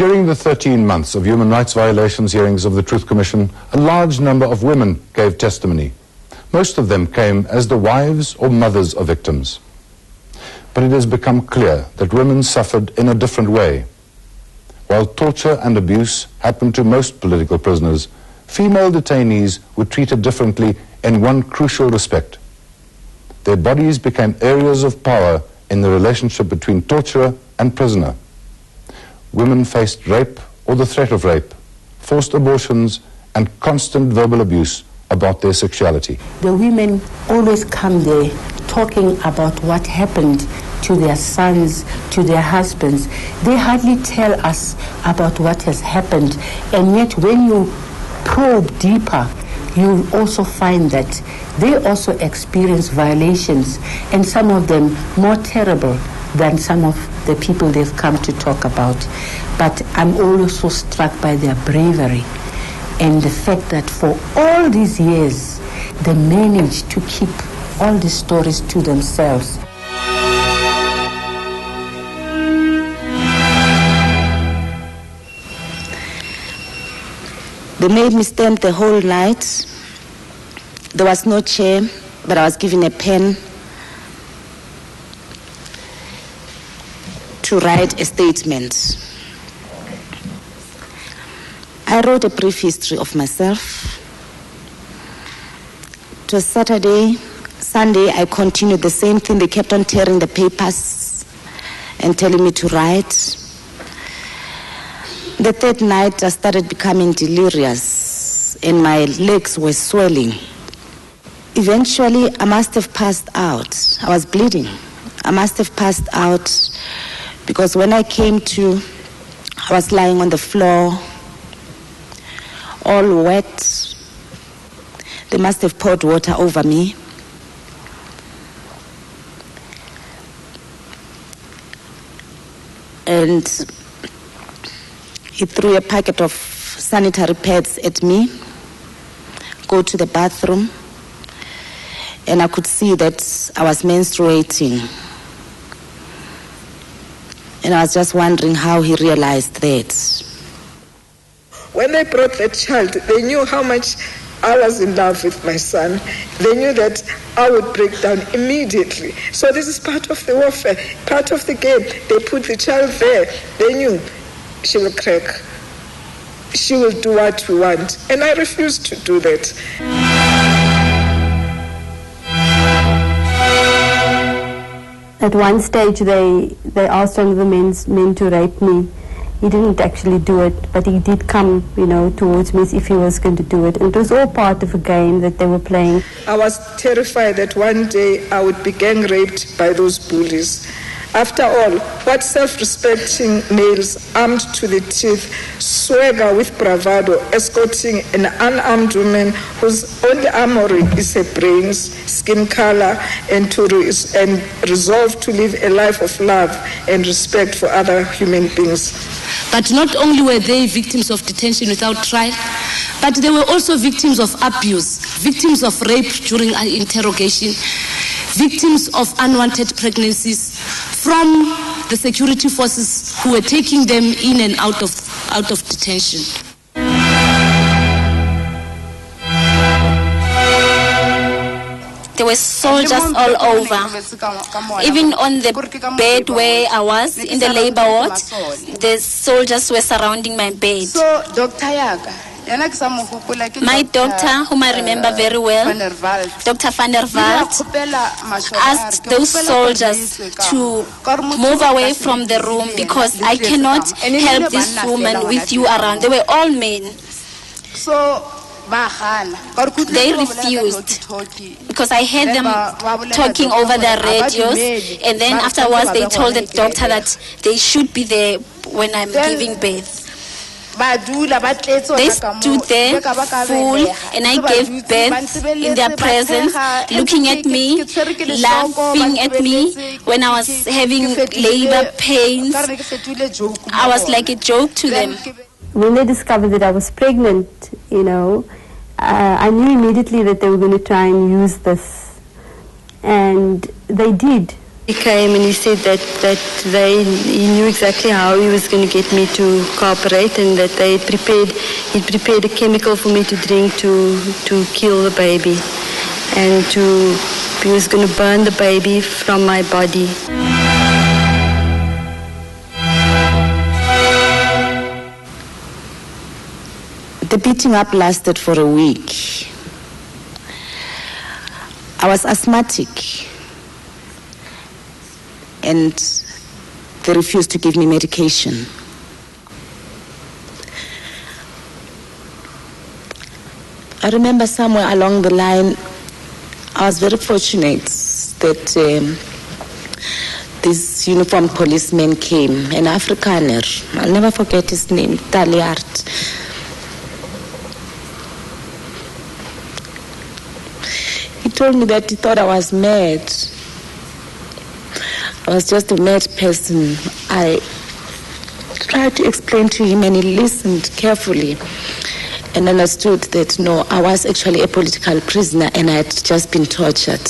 During the 13 months of human rights violations hearings of the Truth Commission, a large number of women gave testimony. Most of them came as the wives or mothers of victims. But it has become clear that women suffered in a different way. While torture and abuse happened to most political prisoners, female detainees were treated differently in one crucial respect. Their bodies became areas of power in the relationship between torturer and prisoner. Women faced rape or the threat of rape, forced abortions, and constant verbal abuse about their sexuality. The women always come there talking about what happened to their sons, to their husbands. They hardly tell us about what has happened, and yet when you probe deeper, you also find that they also experience violations, and some of them more terrible than some of the people they've come to talk about. But I'm also struck by their bravery and the fact that for all these years, they managed to keep all these stories to themselves. They made me stand the whole night. There was no chair, but I was given a pen to write a statement. I wrote a brief history of myself. It was Saturday. Sunday, I continued the same thing. They kept on tearing the papers and telling me to write. The third night, I started becoming delirious and my legs were swelling. Eventually, I must have passed out. I was bleeding. I must have passed out because when I came to, I was lying on the floor, all wet. They must have poured water over me. And he threw a packet of sanitary pads at me, go to the bathroom, and I could see that I was menstruating. And I was just wondering how he realized that. When they brought the child, they knew how much I was in love with my son. They knew that I would break down immediately. So this is part of the warfare, part of the game. They put the child there. They knew she will crack. She will do what we want. And I refused to do that. At one stage, they asked one of the men to rape me. He didn't actually do it, but he did come, towards me as if he was going to do it. And it was all part of a game that they were playing. I was terrified that one day I would be gang raped by those bullies. After all, what self-respecting males armed to the teeth swagger with bravado, escorting an unarmed woman whose only armory is her brains, skin color, and resolve to live a life of love and respect for other human beings. But not only were they victims of detention without trial, but they were also victims of abuse, victims of rape during interrogation, victims of unwanted pregnancies from the security forces who were taking them in and out of detention. There were soldiers all over. Even on the bed where I was, in the labor ward, the soldiers were surrounding my bed. My doctor, whom I remember very well, Dr. van der Walt, asked those soldiers to move away from the room because I cannot help this woman with you around. They were all men. They refused because I heard them talking over their radios, and then afterwards they told the doctor that they should be there when I'm giving birth. They stood there full, and I gave birth in their presence, looking at me, laughing at me when I was having labor pains. I was like a joke to them. When they discovered that I was pregnant, I knew immediately that they were going to try and use this. And they did. He came and he said that he knew exactly how he was going to get me to cooperate, and that he prepared a chemical for me to drink to kill the baby, and he was going to burn the baby from my body. The beating up lasted for a week. I was asthmatic, and they refused to give me medication. I remember somewhere along the line, I was very fortunate that this uniformed policeman came, an Afrikaner. I'll never forget his name, Taliart. He told me that he thought I was mad. I was just a mad person. I tried to explain to him, and he listened carefully and understood that, no, I was actually a political prisoner and I had just been tortured.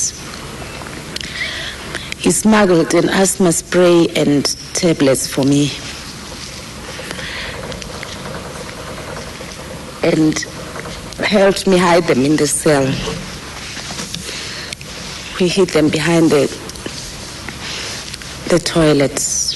He smuggled an asthma spray and tablets for me, and helped me hide them in the cell. We hid them behind the toilets.